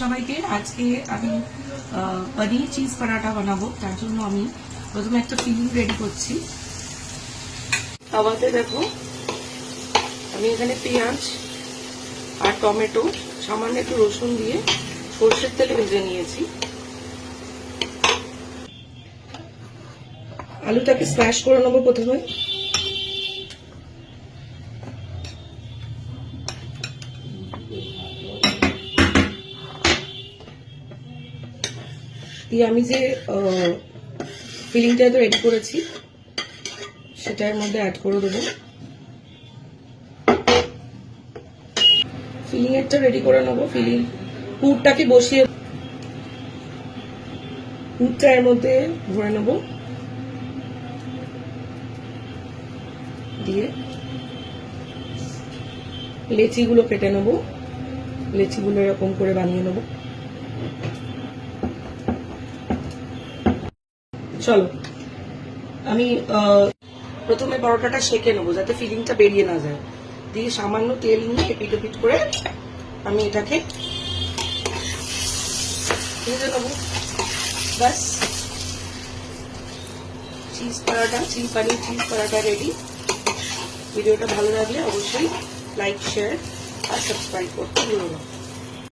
সবাইকে আজকে আমি পনির চিজ পরাঠা বানাবো। তার জন্য আমি প্রথমে একটা ফিলিং রেডি করছি। তাওয়াতে দেখো আমি এখানে পেঁয়াজ আর টমেটো সামান্য একটু রসুন দিয়ে সর্ষের তেলে ভেজে নিয়েছি। আলুটাকে স্ম্যাশ করে নেবো প্রথমে। দিয়ে আমি যে ফিলিংটা তো রেডি করেছি সেটার মধ্যে অ্যাড করে দেবো। ফিলিং এরটা রেডি করে নেবো। ফিলিং পুরটাকে বসিয়ে পুরটা এর মধ্যে ভরে নেব, দিয়ে লেচিগুলো কেটে নেব। লেচিগুলো এরকম করে বানিয়ে নেব। চলো আমি প্রথমে পরোটাটা সেঁকে নেবো যাতে ফিলিংটা বেরিয়ে না যায়। দিয়ে সামান্য তেল নিয়ে এপিট ওপিট করে আমি এটাকে ভেজে নেবো। ব্যাস, পনির চিজ পরাঠা রেডি। ভিডিওটা ভালো লাগলে অবশ্যই লাইক, শেয়ার আর সাবস্ক্রাইব করতে ভুলো না।